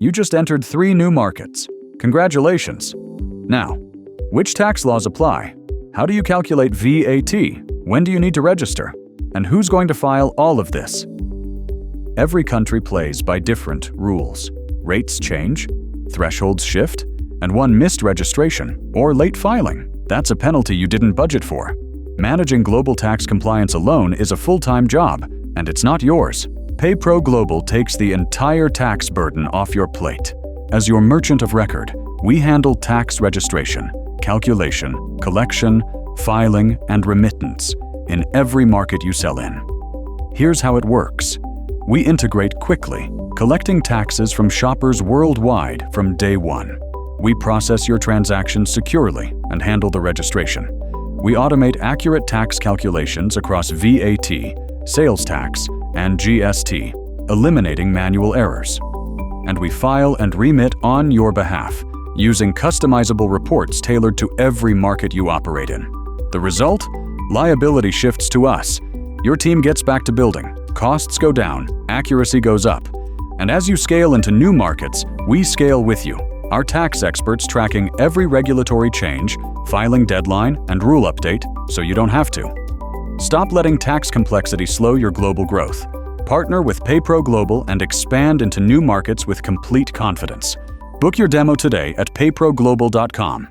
You just entered 3 new markets. Congratulations! Now, which tax laws apply? How do you calculate VAT? When do you need to register? And who's going to file all of this? Every country plays by different rules. Rates change, thresholds shift, and one missed registration or late filing, that's a penalty you didn't budget for. Managing global tax compliance alone is a full-time job, and it's not yours. PayPro Global takes the entire tax burden off your plate. As your merchant of record, we handle tax registration, calculation, collection, filing, and remittance in every market you sell in. Here's how it works. We integrate quickly, collecting taxes from shoppers worldwide from day one. We process your transactions securely and handle the registration. We automate accurate tax calculations across VAT, sales tax, and GST, eliminating manual errors. And we file and remit on your behalf, using customizable reports tailored to every market you operate in. The result? Liability shifts to us. Your team gets back to building, costs go down, accuracy goes up. And as you scale into new markets, we scale with you. Our tax experts tracking every regulatory change, filing deadline, and rule update, so you don't have to. Stop letting tax complexity slow your global growth. Partner with PayPro Global and expand into new markets with complete confidence. Book your demo today at payproglobal.com.